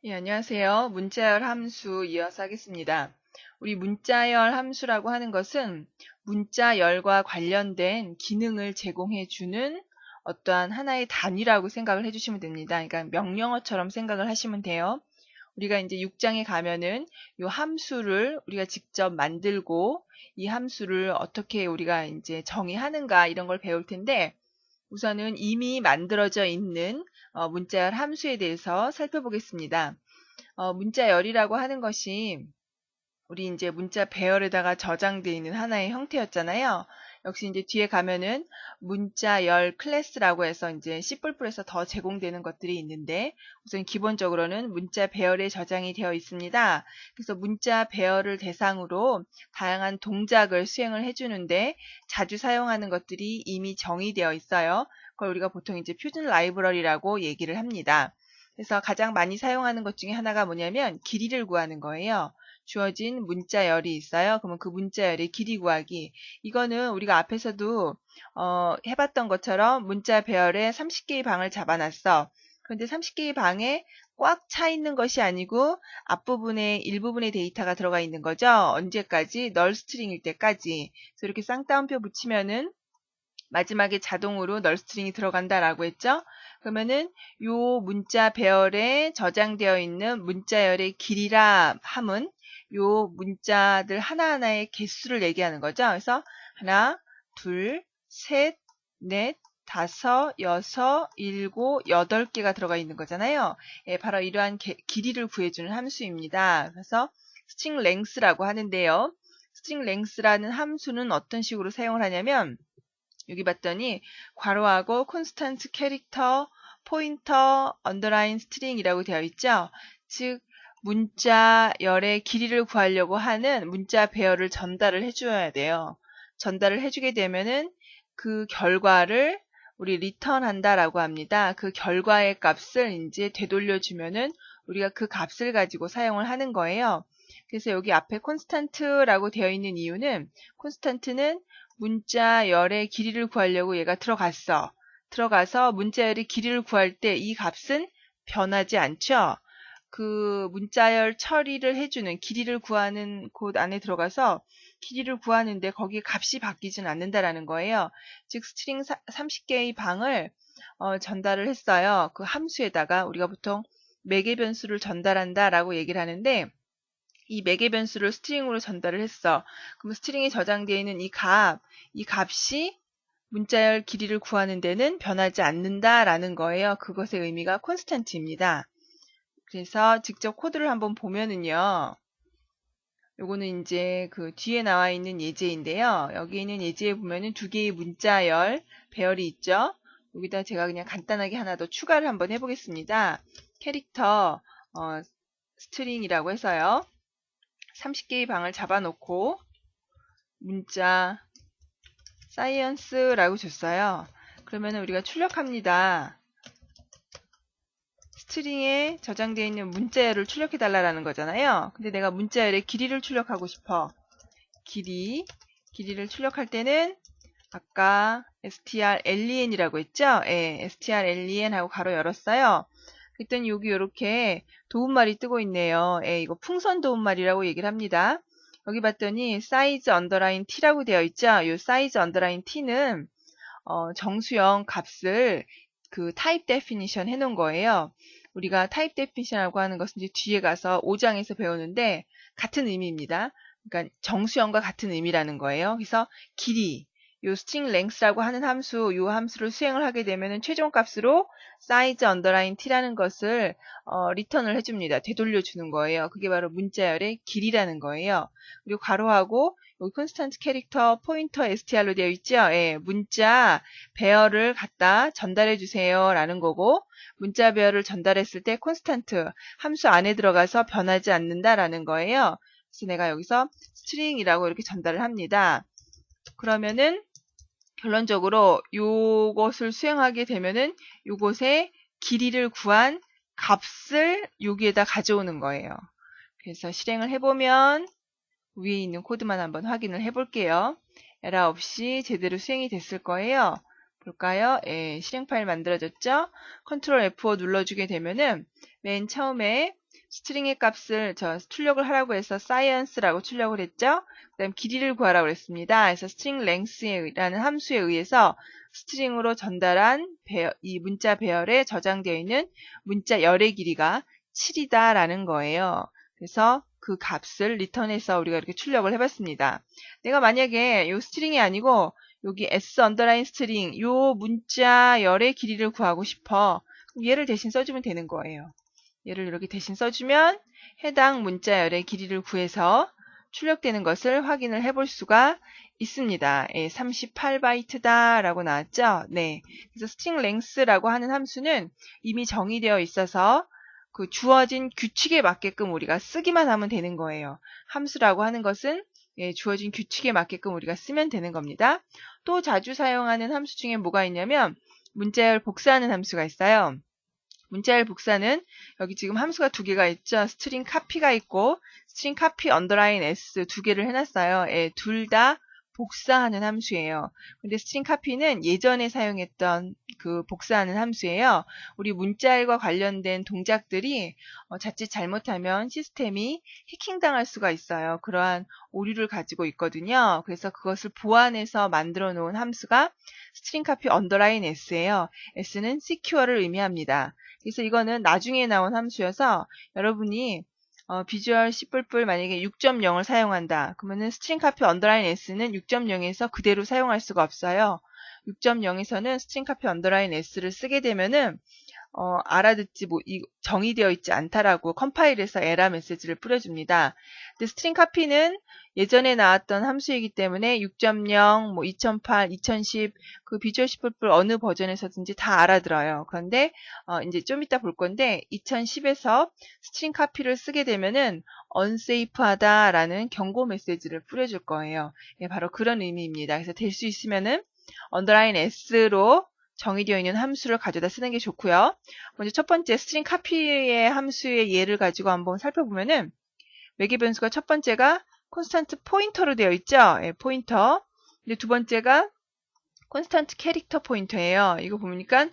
예, 안녕하세요. 문자열 함수 이어서 하겠습니다. 우리 문자열 함수라고 하는 것은 문자열과 관련된 기능을 제공해주는 어떠한 하나의 단위라고 생각을 해주시면 됩니다. 그러니까 명령어처럼 생각을 하시면 돼요. 우리가 이제 6장에 가면은 이 함수를 우리가 직접 만들고 이 함수를 어떻게 우리가 이제 정의하는가 이런 걸 배울 텐데 우선은 이미 만들어져 있는 문자열 함수에 대해서 살펴보겠습니다. 문자열이라고 하는 것이 우리 이제 문자 배열에다가 저장되어 있는 하나의 형태였잖아요. 역시 이제 뒤에 가면은 문자열 클래스라고 해서 이제 C++에서 더 제공되는 것들이 있는데 우선 기본적으로는 문자 배열에 저장이 되어 있습니다. 그래서 문자 배열을 대상으로 다양한 동작을 수행을 해주는데 자주 사용하는 것들이 이미 정의되어 있어요. 그걸 우리가 보통 이제 퓨전 라이브러리라고 얘기를 합니다. 그래서 가장 많이 사용하는 것 중에 하나가 뭐냐면 길이를 구하는 거예요. 주어진 문자열이 있어요. 그러면 그 문자열의 길이 구하기. 이거는 우리가 앞에서도 해봤던 것처럼 문자 배열에 30개의 방을 잡아놨어. 그런데 30개의 방에 꽉 차 있는 것이 아니고 앞부분에 일부분의 데이터가 들어가 있는 거죠. 언제까지? 널 스트링일 때까지. 그래서 이렇게 쌍따옴표 붙이면은 마지막에 자동으로 널 스트링이 들어간다라고 했죠. 그러면은 요 문자 배열에 저장되어 있는 문자열의 길이라 함은 요 문자들 하나하나의 개수를 얘기하는 거죠. 그래서 하나, 둘, 셋, 넷, 다섯, 여섯, 일곱, 여덟 개가 들어가 있는 거잖아요. 예, 바로 이러한 길이를 구해주는 함수입니다. 그래서 string length라고 하는데요. string length라는 함수는 어떤 식으로 사용을 하냐면 여기 봤더니 괄호하고 콘스턴트 캐릭터 포인터 언더라인 스트링이라고 되어 있죠. 즉 문자열의 길이를 구하려고 하는 문자 배열을 전달을 해줘야 돼요. 전달을 해주게 되면은 그 결과를 우리 리턴한다라고 합니다. 그 결과의 값을 이제 되돌려주면은 우리가 그 값을 가지고 사용을 하는 거예요. 그래서 여기 앞에 콘스턴트라고 되어 있는 이유는 콘스턴트는 문자열의 길이를 구하려고 얘가 들어갔어. 들어가서 문자열의 길이를 구할 때 이 값은 변하지 않죠. 그 문자열 처리를 해주는 길이를 구하는 곳 안에 들어가서 길이를 구하는데 거기에 값이 바뀌진 않는다라는 거예요. 즉 스트링 30개의 방을 전달을 했어요. 그 함수에다가 우리가 보통 매개 변수를 전달한다라고 얘기를 하는데 이 매개 변수를 스트링으로 전달을 했어. 그럼 스트링에 저장되어 있는 이 값이 문자열 길이를 구하는 데는 변하지 않는다라는 거예요. 그것의 의미가 콘스턴트입니다. 그래서 직접 코드를 한번 보면은요. 요거는 이제 그 뒤에 나와 있는 예제인데요. 여기 있는 예제에 보면은 두 개의 문자열 배열이 있죠. 여기다 제가 그냥 간단하게 하나 더 추가를 한번 해보겠습니다. 캐릭터 스트링이라고 해서요. 30개의 방을 잡아놓고 문자 사이언스라고 줬어요. 그러면 우리가 출력합니다. 스트링에 저장되어 있는 문자열을 출력해달라는 거잖아요. 근데 내가 문자열의 길이를 출력하고 싶어. 길이를 출력할 때는 아까 strlen이라고 했죠? 예, strlen 하고 가로 열었어요. 그랬더니 여기 이렇게 도움말이 뜨고 있네요. 예, 이거 풍선 도움말이라고 얘기를 합니다. 여기 봤더니 size underline t라고 되어 있죠? 이 size underline t는 정수형 값을 그 type definition 해놓은 거예요. 우리가 type definition이라고 하는 것은 이제 뒤에 가서 5장에서 배우는데 같은 의미입니다. 그러니까 정수형과 같은 의미라는 거예요. 그래서 길이, 요 string length라고 하는 함수, 요 함수를 수행을 하게 되면은 최종 값으로 size underline t라는 것을 리턴을 해줍니다. 되돌려주는 거예요. 그게 바로 문자열의 길이라는 거예요. 그리고 괄호하고 여기 콘스턴트 캐릭터 포인터 str로 되어 있죠. 예, 문자 배열을 갖다 전달해 주세요 라는 거고 문자 배열을 전달했을 때 콘스턴트 함수 안에 들어가서 변하지 않는다라는 거예요. 그래서 내가 여기서 스트링이라고 이렇게 전달을 합니다. 그러면은 결론적으로 요것을 수행하게 되면은 요것의 길이를 구한 값을 여기에다 가져오는 거예요. 그래서 실행을 해보면 위에 있는 코드만 한번 확인을 해볼게요. 에러 없이 제대로 수행이 됐을 거예요. 볼까요? 예, 실행 파일 만들어졌죠? 컨트롤 F5 눌러주게 되면은 맨 처음에 스트링의 값을 출력을 하라고 해서 science라고 출력을 했죠. 그 다음 길이를 구하라고 했습니다. 그래서 string length라는 함수에 의해서 스트링으로 전달한 이 문자 배열에 저장되어 있는 문자 열의 길이가 7이다 라는 거예요. 그래서 그 값을 리턴해서 우리가 이렇게 출력을 해봤습니다. 내가 만약에 이 스트링이 아니고 여기 s 언더라인 스트링 요 문자 열의 길이를 구하고 싶어. 그럼 얘를 대신 써주면 되는 거예요. 얘를 이렇게 대신 써주면 해당 문자 열의 길이를 구해서 출력되는 것을 확인을 해볼 수가 있습니다. 38바이트다 라고 나왔죠? 네. 그래서 string length라고 하는 함수는 이미 정의되어 있어서 그 주어진 규칙에 맞게끔 우리가 쓰기만 하면 되는 거예요. 함수라고 하는 것은 주어진 규칙에 맞게끔 우리가 쓰면 되는 겁니다. 또 자주 사용하는 함수 중에 뭐가 있냐면 문자열 복사하는 함수가 있어요. 문자열 복사는 여기 지금 함수가 두 개가 있죠. string copy가 있고 string copy underline s 두 개를 해놨어요. 둘 다 복사하는 함수예요. 근데 string copy는 예전에 사용했던 그 복사하는 함수예요. 우리 문자열과 관련된 동작들이 자칫 잘못하면 시스템이 해킹당할 수가 있어요. 그러한 오류를 가지고 있거든요. 그래서 그것을 보완해서 만들어 놓은 함수가 string copy underline s예요. s는 secure를 의미합니다. 그래서 이거는 나중에 나온 함수여서 여러분이 비주얼 C++ 만약에 6.0을 사용한다. 그러면은 string copy underline s는 6.0에서 그대로 사용할 수가 없어요. 6.0에서는 string copy underline s를 쓰게 되면은 알아듣지 정의되어 있지 않다라고 컴파일에서 에러 메시지를 뿌려줍니다. 근데 string copy는 예전에 나왔던 함수이기 때문에 6.0, 2008, 2010 그 비주얼 C++ 어느 버전에서든지 다 알아들어요. 그런데 이제 좀 이따 볼 건데 2010에서 string copy를 쓰게 되면은 unsafe하다라는 경고 메시지를 뿌려줄 거예요. 예, 바로 그런 의미입니다. 그래서 될 수 있으면은 underline s로 정의되어 있는 함수를 가져다 쓰는 게 좋고요. 먼저 첫 번째 string copy의 함수의 예를 가지고 한번 살펴보면은 매개 변수가 첫 번째가 콘스탄트 포인터로 되어 있죠. 예, 포인터. 근데 두 번째가 콘스탄트 캐릭터 포인터예요. 이거 보니까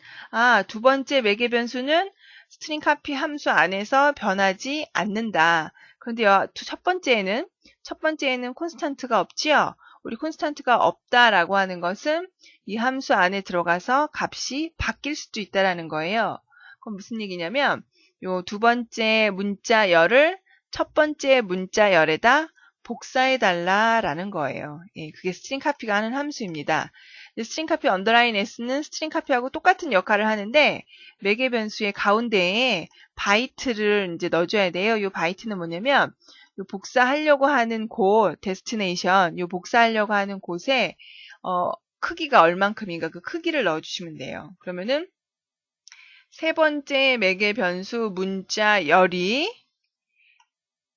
두 번째 매개 변수는 string copy 함수 안에서 변하지 않는다. 그런데 첫 번째에는 콘스탄트가 없지요. 우리 콘스탄트가 없다라고 하는 것은 이 함수 안에 들어가서 값이 바뀔 수도 있다라는 거예요. 그럼 무슨 얘기냐면 요 두 번째 문자 열을 첫 번째 문자 열에다 복사해 달라라는 거예요. 예, 그게 string copy가 하는 함수입니다. string copy underline s는 string copy하고 똑같은 역할을 하는데 매개 변수의 가운데에 바이트를 이제 넣어줘야 돼요. 이 바이트는 뭐냐면 요 복사하려고 하는 곳, destination, 요 복사하려고 하는 곳에 크기가 얼만큼인가 그 크기를 넣어주시면 돼요. 그러면은 세 번째 매개 변수 문자 열이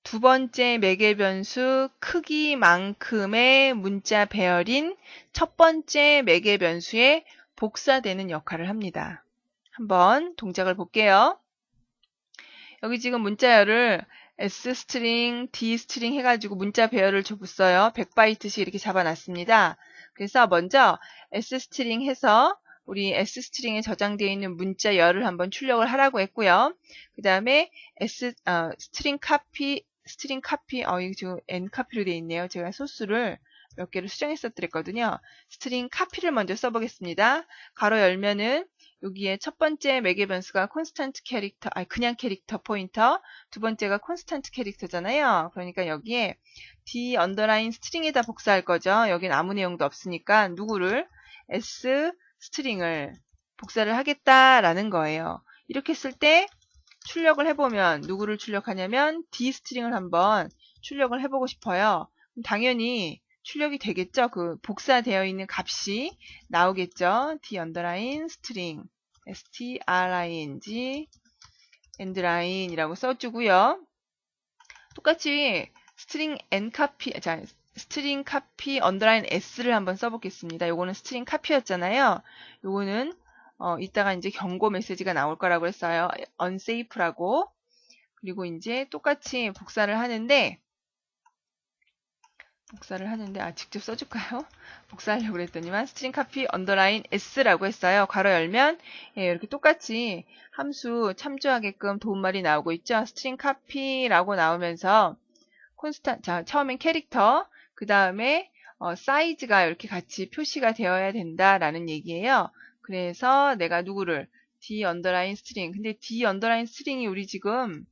두 번째 매개 변수 크기만큼의 문자 배열인 첫 번째 매개 변수에 복사되는 역할을 합니다. 한번 동작을 볼게요. 여기 지금 문자열을 S 스트링, D 스트링 해가지고 문자 배열을 줬어요. 100바이트씩 이렇게 잡아놨습니다. 그래서 먼저 S 스트링 해서 우리 S 스트링에 저장되어 있는 문자 열을 한번 출력을 하라고 했고요. 그 다음에 스트링 카피, 이거 지금 N 카피로 되어 있네요. 제가 소스를 몇 개를 수정했었더랬거든요. 스트링 카피를 먼저 써보겠습니다. 가로 열면은 여기에 첫 번째 매개 변수가 콘스탄트 캐릭터, 그냥 캐릭터 포인터. 두 번째가 콘스탄트 캐릭터잖아요. 그러니까 여기에 D 언더라인 스트링에다 복사할 거죠. 여긴 아무 내용도 없으니까 누구를 S 스트링을 복사를 하겠다라는 거예요. 이렇게 했을 때 출력을 해보면 누구를 출력하냐면 D 스트링을 한번 출력을 해보고 싶어요. 그럼 당연히 출력이 되겠죠. 그 복사되어 있는 값이 나오겠죠. D 언더라인 스트링 string endline이라고 써주고요. 똑같이 string copy underline s를 한번 써보겠습니다. 요거는 string copy였잖아요. 요거는 이따가 이제 경고 메시지가 나올 거라고 했어요. unsafe라고. 그리고 이제 똑같이 복사를 하는데 복사를 하는데 직접 써줄까요? 복사하려고 그랬더니만 스트링 카피 언더라인 S라고 했어요. 괄호 열면 이렇게 똑같이 함수 참조하게끔 도움말이 나오고 있죠. 스트링 카피라고 나오면서 처음엔 캐릭터, 그 다음에 사이즈가 이렇게 같이 표시가 되어야 된다라는 얘기예요. 그래서 내가 누구를 D 언더라인 스트링. 근데 D 언더라인 스트링이 우리 지금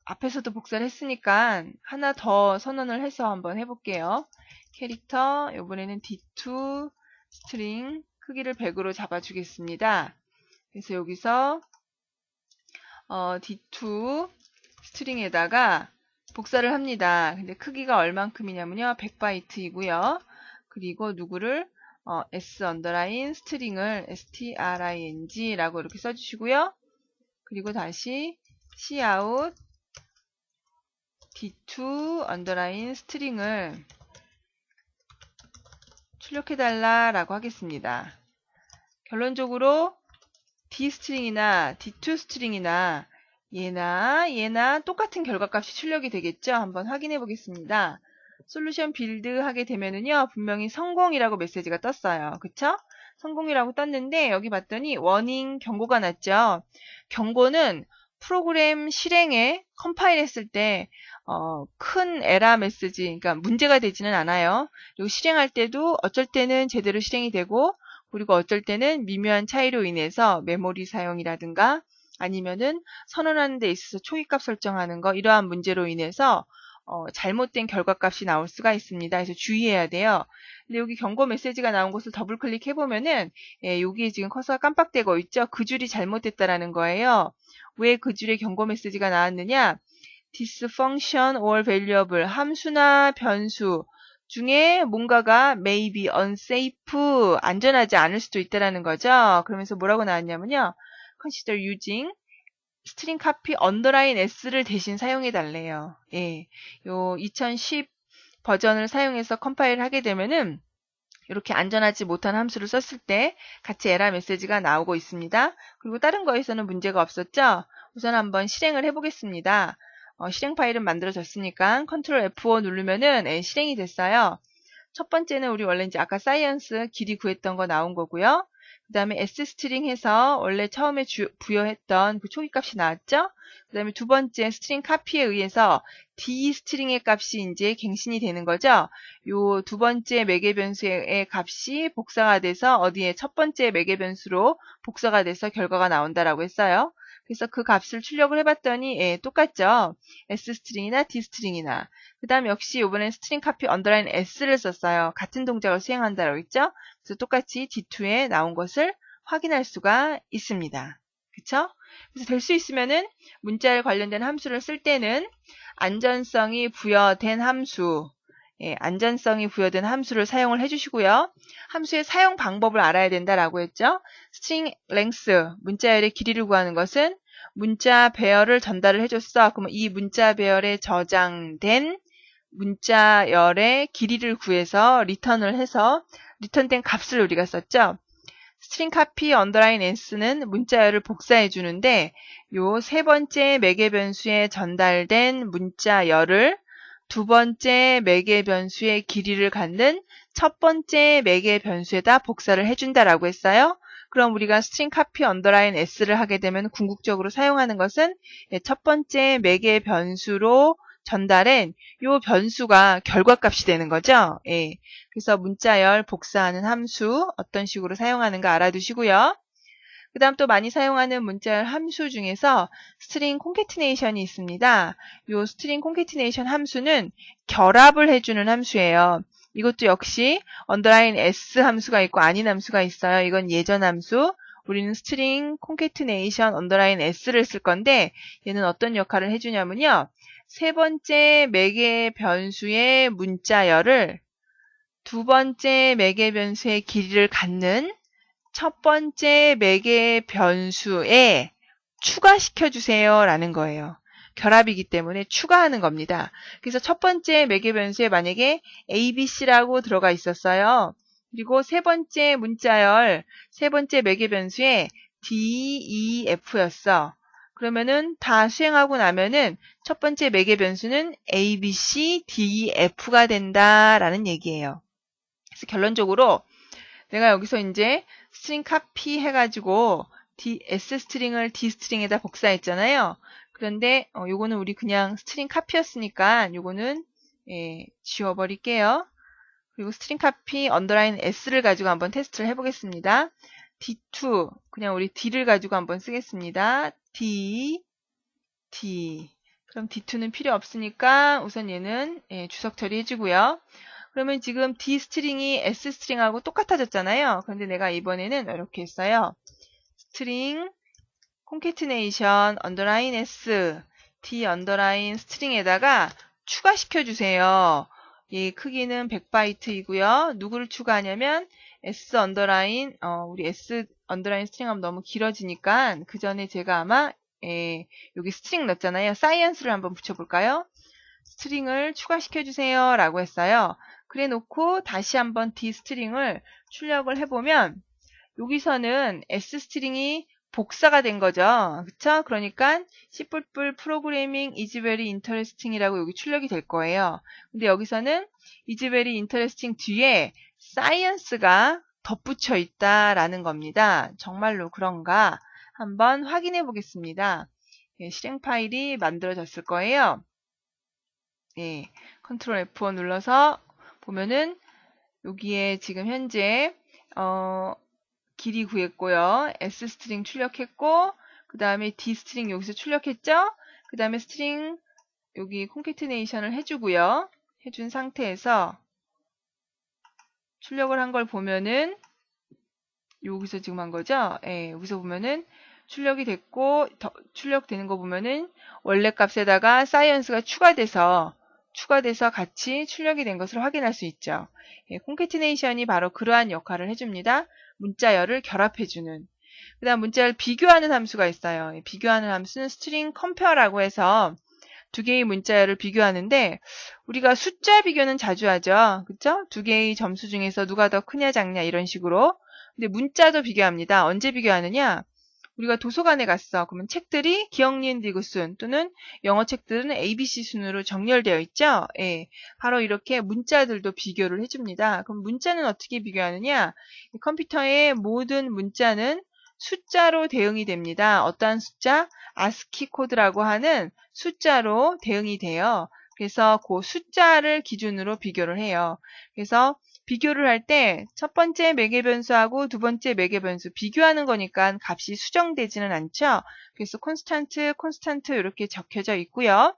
앞에서도 복사를 했으니까 하나 더 선언을 해서 한번 해볼게요. 캐릭터, 이번에는 D2 스트링 크기를 100으로 잡아주겠습니다. 그래서 여기서 D2 스트링에다가 복사를 합니다. 근데 크기가 얼만큼이냐면요. 100바이트이고요. 그리고 누구를 S 언더라인 스트링을 string라고 이렇게 써주시고요. 그리고 다시 cout D2 언더라인 스트링을 출력해달라라고 하겠습니다. 결론적으로 D 스트링이나 D2 스트링이나 얘나 똑같은 결과값이 출력이 되겠죠? 한번 확인해 보겠습니다. 솔루션 빌드 하게 되면은요, 분명히 성공이라고 메시지가 떴어요. 그쵸? 성공이라고 떴는데, 여기 봤더니 워닝 경고가 났죠? 경고는 프로그램 실행에 컴파일 했을 때, 큰 에러 메시지, 그러니까 문제가 되지는 않아요. 그리고 실행할 때도 어쩔 때는 제대로 실행이 되고, 그리고 어쩔 때는 미묘한 차이로 인해서 메모리 사용이라든가 아니면은 선언하는 데 있어서 초기값 설정하는 거 이러한 문제로 인해서 잘못된 결과값이 나올 수가 있습니다. 그래서 주의해야 돼요. 근데 여기 경고 메시지가 나온 것을 더블 클릭해 보면은 여기에 지금 커서가 깜빡되고 있죠. 그 줄이 잘못됐다라는 거예요. 왜 그 줄에 경고 메시지가 나왔느냐? This function or variable 함수나 변수 중에 뭔가가 may be unsafe 안전하지 않을 수도 있다라는 거죠. 그러면서 뭐라고 나왔냐면요. Consider using string copy underline s를 대신 사용해 달래요. 예. 요 2010 버전을 사용해서 컴파일 하게 되면은 이렇게 안전하지 못한 함수를 썼을 때 같이 에러 메시지가 나오고 있습니다. 그리고 다른 거에서는 문제가 없었죠. 우선 한번 실행을 해보겠습니다. 실행 파일은 만들어졌으니까 컨트롤 F5 누르면은 실행이 됐어요. 첫 번째는 우리 원래 이제 아까 사이언스 길이 구했던 거 나온 거고요. 그 다음에 s스트링 해서 원래 처음에 부여했던 그 초기값이 나왔죠. 그 다음에 두 번째 스트링 카피에 의해서 d스트링의 값이 이제 갱신이 되는 거죠. 요 두 번째 매개 변수의 값이 복사가 돼서 어디에 첫 번째 매개 변수로 복사가 돼서 결과가 나온다라고 했어요. 그래서 그 값을 출력을 해봤더니 똑같죠. s스트링이나 d스트링이나. 그 다음 역시 이번엔 스트링 카피 언더라인 s를 썼어요. 같은 동작을 수행한다라고 했죠. 그래서 똑같이 D2에 나온 것을 확인할 수가 있습니다. 그쵸? 그래서 될 수 있으면은 문자에 관련된 함수를 쓸 때는 안전성이 부여된 함수, 안전성이 부여된 함수를 사용을 해주시고요. 함수의 사용 방법을 알아야 된다라고 했죠. string length, 문자열의 길이를 구하는 것은 문자 배열을 전달을 해줬어. 그러면 이 문자 배열에 저장된 문자열의 길이를 구해서 리턴을 해서 리턴된 값을 우리가 썼죠. 스트링 카피 언더라인 s는 문자열을 복사해 주는데 요 세 번째 매개 변수에 전달된 문자열을 두 번째 매개 변수의 길이를 갖는 첫 번째 매개 변수에다 복사를 해준다라고 했어요. 그럼 우리가 스트링 카피 언더라인 s를 하게 되면 궁극적으로 사용하는 것은 첫 번째 매개 변수로 전달한 요 변수가 결과값이 되는 거죠. 예. 그래서 문자열 복사하는 함수 어떤 식으로 사용하는가 알아두시고요. 그 다음 또 많이 사용하는 문자열 함수 중에서 스트링 콘캐티네이션이 있습니다. 요 스트링 콘캐티네이션 함수는 결합을 해주는 함수예요. 이것도 역시 언더라인 s 함수가 있고 아닌 함수가 있어요. 이건 예전 함수. 우리는 스트링 콘캐티네이션 언더라인 s를 쓸 건데 얘는 어떤 역할을 해주냐면요. 세 번째 매개 변수의 문자열을 두 번째 매개 변수의 길이를 갖는 첫 번째 매개 변수에 추가시켜주세요 라는 거예요. 결합이기 때문에 추가하는 겁니다. 그래서 첫 번째 매개 변수에 만약에 ABC라고 들어가 있었어요. 그리고 세 번째 문자열, 세 번째 매개 변수에 DEF였어. 그러면은 다 수행하고 나면은 첫 번째 매개 변수는 A, B, C, D, E, F가 된다라는 얘기예요. 그래서 결론적으로 내가 여기서 이제 스트링 카피 해가지고 S 스트링을 D 스트링에다 복사했잖아요. 그런데 요거는 우리 그냥 스트링 카피였으니까 요거는 지워버릴게요. 그리고 스트링 카피 언더라인 S를 가지고 한번 테스트를 해보겠습니다. D2 그냥 우리 D를 가지고 한번 쓰겠습니다. D 그럼 D2는 필요 없으니까 우선 얘는 주석 처리해주고요. 그러면 지금 D 스트링이 S 스트링하고 똑같아졌잖아요. 그런데 내가 이번에는 이렇게 했어요. 스트링 concatenation underline S D underline 스트링에다가 추가시켜주세요. 이 크기는 100바이트이고요. 누구를 추가하냐면 S 언더라인 우리 S 언더라인 스트링 하면 너무 길어지니까 그 전에 제가 아마 여기 스트링 넣었잖아요. 사이언스를 한번 붙여볼까요? 스트링을 추가시켜주세요 라고 했어요. 그래 놓고 다시 한번 D 스트링을 출력을 해보면 여기서는 S 스트링이 복사가 된 거죠. 그쵸? 그러니까 C++ 프로그래밍 is very interesting 이라고 여기 출력이 될 거예요. 근데 여기서는 is very interesting 뒤에 science가 덧붙여 있다라는 겁니다. 정말로 그런가? 한번 확인해 보겠습니다. 실행 파일이 만들어졌을 거예요. 컨트롤 F1 눌러서 보면은 여기에 지금 현재 길이 구했고요. S 스트링 출력했고 그 다음에 D 스트링 여기서 출력했죠. 그 다음에 스트링 여기 콘캐티네이션을 해주고요. 해준 상태에서 출력을 한 걸 보면은 여기서 지금 한 거죠. 여기서 보면은 출력이 됐고 출력되는 거 보면은 원래 값에다가 사이언스가 추가돼서 같이 출력이 된 것을 확인할 수 있죠. 콘캐티네이션이 바로 그러한 역할을 해줍니다. 문자열을 결합해주는. 그 다음 문자열 비교하는 함수가 있어요. 비교하는 함수는 string compare라고 해서 두 개의 문자열을 비교하는데 우리가 숫자 비교는 자주 하죠. 그쵸? 두 개의 점수 중에서 누가 더 크냐 작냐 이런 식으로. 근데 문자도 비교합니다. 언제 비교하느냐? 우리가 도서관에 갔어. 그러면 책들이 기억, 니은, 디귿순 또는 영어 책들은 ABC 순으로 정렬되어 있죠. 바로 이렇게 문자들도 비교를 해줍니다. 그럼 문자는 어떻게 비교하느냐? 컴퓨터의 모든 문자는 숫자로 대응이 됩니다. 어떠한 숫자? ASCII 코드라고 하는 숫자로 대응이 돼요. 그래서 그 숫자를 기준으로 비교를 해요. 그래서 비교를 할 때 첫 번째 매개 변수하고 두 번째 매개 변수 비교하는 거니까 값이 수정되지는 않죠. 그래서 콘스탄트 이렇게 적혀져 있고요.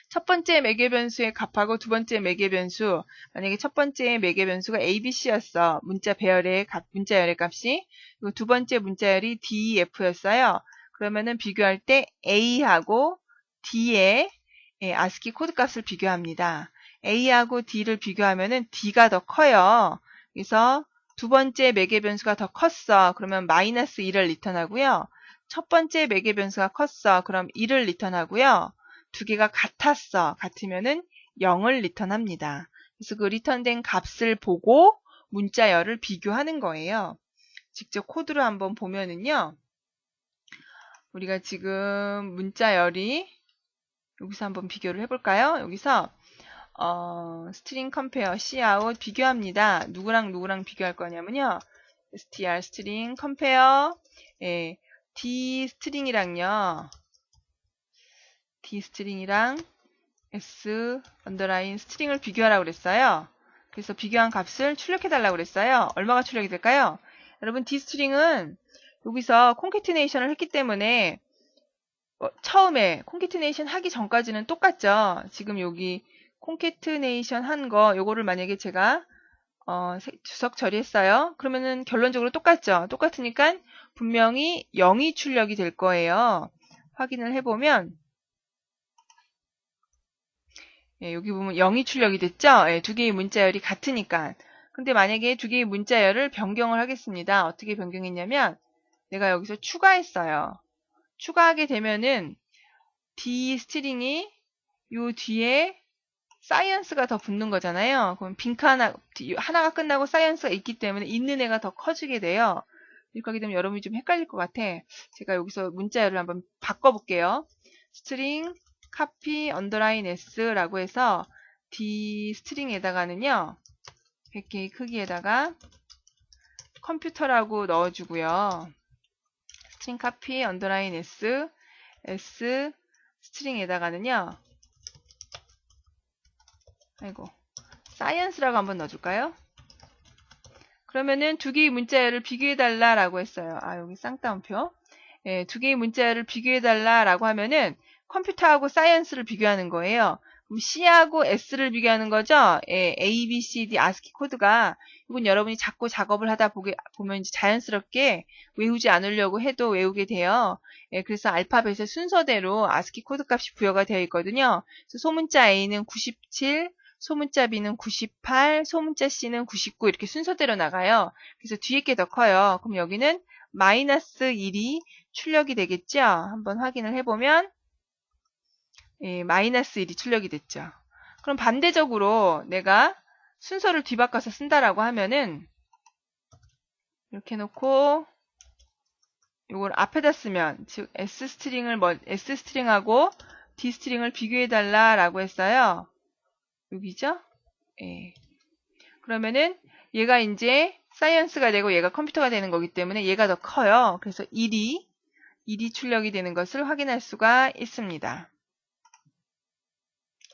첫 번째 매개 변수의 값하고 두 번째 매개 변수 만약에 첫 번째 매개 변수가 ABC였어. 문자 배열의 문자열의 값이 그리고 두 번째 문자열이 DEF였어요. 그러면은 비교할 때 A하고 D의 ASCII 코드 값을 비교합니다. A하고 D를 비교하면은 D가 더 커요. 그래서 두 번째 매개 변수가 더 컸어. 그러면 마이너스 2를 리턴하고요. 첫 번째 매개 변수가 컸어. 그럼 1을 리턴하고요. 두 개가 같으면은 0을 리턴합니다. 그래서 그 리턴된 값을 보고 문자열을 비교하는 거예요. 직접 코드로 한번 보면은요. 우리가 지금 문자열이 여기서 한번 비교를 해볼까요? 여기서 string compare cout 비교합니다. 누구랑 비교할 거냐면요. str string compare d string이랑요. d string이랑 s underline string을 비교하라고 그랬어요. 그래서 비교한 값을 출력해달라고 그랬어요. 얼마가 출력이 될까요? 여러분 d string은 여기서 concatenation을 했기 때문에 처음에 concatenation 하기 전까지는 똑같죠. 지금 여기 concatenation 한 거 요거를 만약에 제가 주석 처리했어요. 그러면은 결론적으로 똑같죠. 똑같으니까 분명히 0이 출력이 될 거예요. 확인을 해보면 여기 보면 0이 출력이 됐죠. 두 개의 문자열이 같으니까. 근데 만약에 두 개의 문자열을 변경을 하겠습니다. 어떻게 변경했냐면 내가 여기서 추가했어요. 추가하게 되면은 D 스트링이 요 뒤에 사이언스가 더 붙는 거잖아요. 그럼 빈칸 하나가 끝나고 사이언스가 있기 때문에 있는 애가 더 커지게 돼요. 이렇게 하게 되면 여러분이 좀 헷갈릴 것 같아. 제가 여기서 문자열을 한번 바꿔볼게요. 스트링 copy underline s라고 해서 d 스트링에다가는요 100개의 크기에다가 컴퓨터라고 넣어주고요. 스트링 copy underline s 스트링에다가는요 science라고 한번 넣어줄까요? 그러면은 두 개의 문자열을 비교해달라라고 했어요. 여기 쌍따옴표. 예, 두 개의 문자열을 비교해달라라고 하면은 컴퓨터하고 사이언스를 비교하는 거예요. 그럼 C하고 S를 비교하는 거죠. 예, A, B, C, D 아스키 코드가 이건 여러분이 자꾸 작업을 하다 보면 이제 자연스럽게 외우지 않으려고 해도 외우게 돼요. 예, 그래서 알파벳의 순서대로 아스키 코드 값이 부여가 되어 있거든요. 그래서 소문자 A는 97, 소문자 B는 98, 소문자 C는 99 이렇게 순서대로 나가요. 그래서 뒤에 게 더 커요. 그럼 여기는 마이너스 1이 출력이 되겠죠? 한번 확인을 해보면 예, 마이너스 1이 출력이 됐죠. 그럼 반대적으로 내가 순서를 뒤바꿔서 쓴다라고 하면은 이렇게 해놓고 이걸 앞에다 쓰면 즉 S스트링하고 D스트링을 비교해달라라고 했어요. 여기죠? 예. 그러면은 얘가 이제 사이언스가 되고 얘가 컴퓨터가 되는 거기 때문에 얘가 더 커요. 그래서 1이 출력이 되는 것을 확인할 수가 있습니다.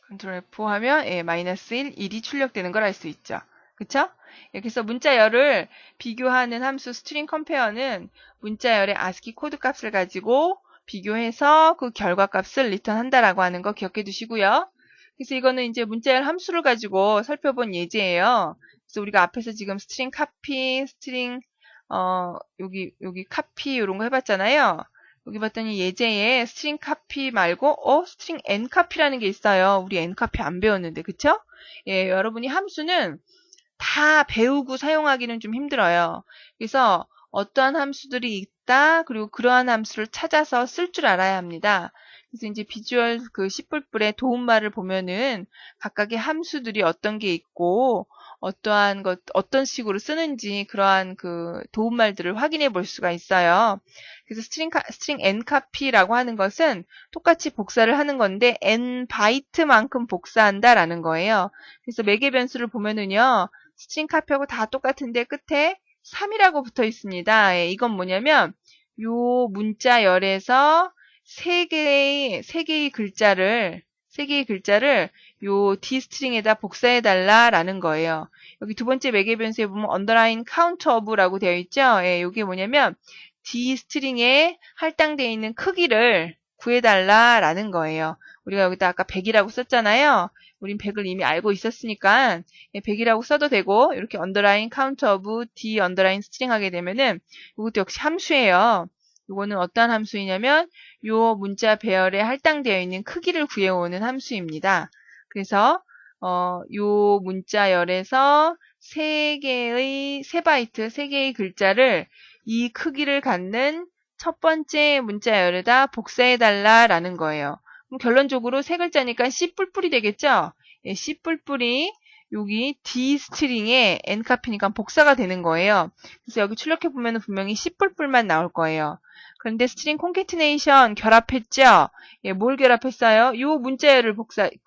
컨트롤 F 하면 예, 마이너스 1이 출력되는 걸 알 수 있죠. 그쵸? 예, 그래서 문자열을 비교하는 함수 스트링 컴페어는 문자열의 아스키 코드 값을 가지고 비교해서 그 결과 값을 리턴한다라고 하는 거 기억해 두시고요. 그래서 이거는 이제 문자열 함수를 가지고 살펴본 예제예요. 그래서 우리가 앞에서 지금 스트링 카피, 스트링 여기 카피 이런 거 해봤잖아요. 여기 봤더니 예제에 스트링 카피 말고 스트링 n 카피라는 게 있어요. 우리 n 카피 안 배웠는데 그쵸? 예, 여러분이 함수는 다 배우고 사용하기는 좀 힘들어요. 그래서 어떠한 함수들이 있다. 그리고 그러한 함수를 찾아서 쓸 줄 알아야 합니다. 그래서 이제 비주얼 그 C++의 도움말을 보면은 각각의 함수들이 어떤 게 있고 어떤 식으로 쓰는지 그러한 그 도움말들을 확인해 볼 수가 있어요. 그래서 스트링 nCopy라고 하는 것은 똑같이 복사를 하는 건데 n 바이트만큼 복사한다라는 거예요. 그래서 매개 변수를 보면은요. 스트링 카피하고 다 똑같은데 끝에 3이라고 붙어 있습니다. 예, 이건 뭐냐면 요 문자열에서 세 개의 글자를 요 D 스트링에다 복사해 달라라는 거예요. 여기 두 번째 매개 변수에 보면 underline count of라고 되어 있죠. 예, 이게 뭐냐면 D 스트링에 할당되어 있는 크기를 구해달라라는 거예요. 우리가 여기다 아까 100이라고 썼잖아요. 우린 100을 이미 알고 있었으니까 100이라고 써도 되고 이렇게 underline count of D underline string 하게 되면은 이것도 역시 함수예요. 이거는 어떤 함수이냐면 요 문자 배열에 할당되어 있는 크기를 구해오는 함수입니다. 그래서 요 문자열에서 3개의 글자를 이 크기를 갖는 첫 번째 문자열에다 복사해달라라는 거예요. 그럼 결론적으로 세 글자니까 C++이 되겠죠? 예, C++이 여기 D 스트링에 n카피니까 복사가 되는 거예요. 그래서 여기 출력해보면 분명히 C++만 나올 거예요. 그런데 스트링 콘캐티네이션 결합했죠? 예, 뭘 결합했어요? 요 문자열을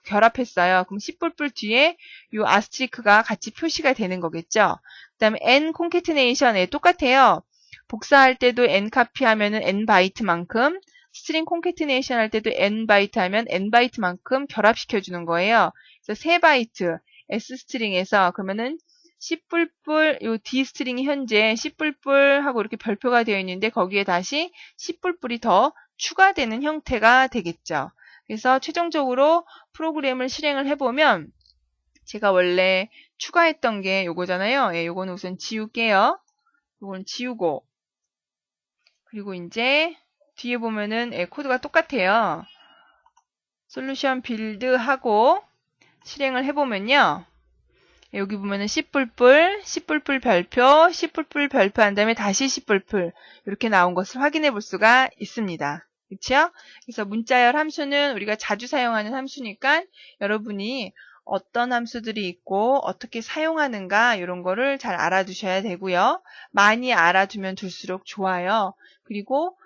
결합했어요. 그럼 C++ 뒤에 요 아스트리크가 같이 표시가 되는 거겠죠? 그 다음에 n 콘캐티네이션에 똑같아요. 복사할 때도 n 카피 하면은 n 바이트만큼, 스트링 콘캐티네이션 할 때도 n 바이트 하면 n 바이트만큼 결합시켜 주는 거예요. 그래서 3바이트 S 스트링에서 그러면은 C++ 요 D 스트링이 현재 C++ 하고 이렇게 별표가 되어 있는데 거기에 다시 C++이 더 추가되는 형태가 되겠죠. 그래서 최종적으로 프로그램을 실행을 해보면 제가 원래 추가했던 게 요거잖아요. 예, 요거는 우선 지울게요. 요거는 지우고 그리고 이제 뒤에 보면은 코드가 똑같아요. 솔루션 빌드 하고 실행을 해보면요. 여기 보면은 C++, C++ 별표, C++ 별표한 다음에 다시 C++ 이렇게 나온 것을 확인해 볼 수가 있습니다. 그렇죠? 그래서 문자열 함수는 우리가 자주 사용하는 함수니까 여러분이 어떤 함수들이 있고 어떻게 사용하는가 이런 거를 잘 알아두셔야 되고요. 많이 알아두면 둘수록 좋아요. 그리고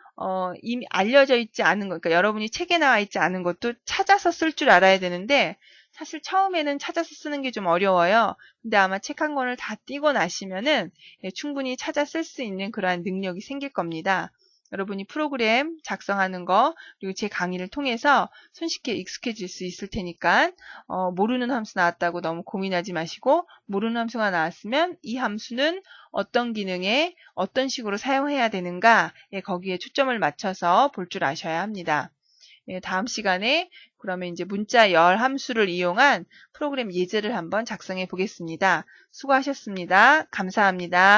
이미 알려져 있지 않은 것, 그러니까 여러분이 책에 나와 있지 않은 것도 찾아서 쓸 줄 알아야 되는데 사실 처음에는 찾아서 쓰는 게 좀 어려워요. 근데 아마 책 한 권을 다 띄고 나시면은 충분히 찾아 쓸 수 있는 그러한 능력이 생길 겁니다. 여러분이 프로그램 작성하는 거 그리고 제 강의를 통해서 손쉽게 익숙해질 수 있을 테니까 모르는 함수 나왔다고 너무 고민하지 마시고 모르는 함수가 나왔으면 이 함수는 어떤 기능에 어떤 식으로 사용해야 되는가 거기에 초점을 맞춰서 볼 줄 아셔야 합니다. 다음 시간에 그러면 이제 문자 열 함수를 이용한 프로그램 예제를 한번 작성해 보겠습니다. 수고하셨습니다. 감사합니다.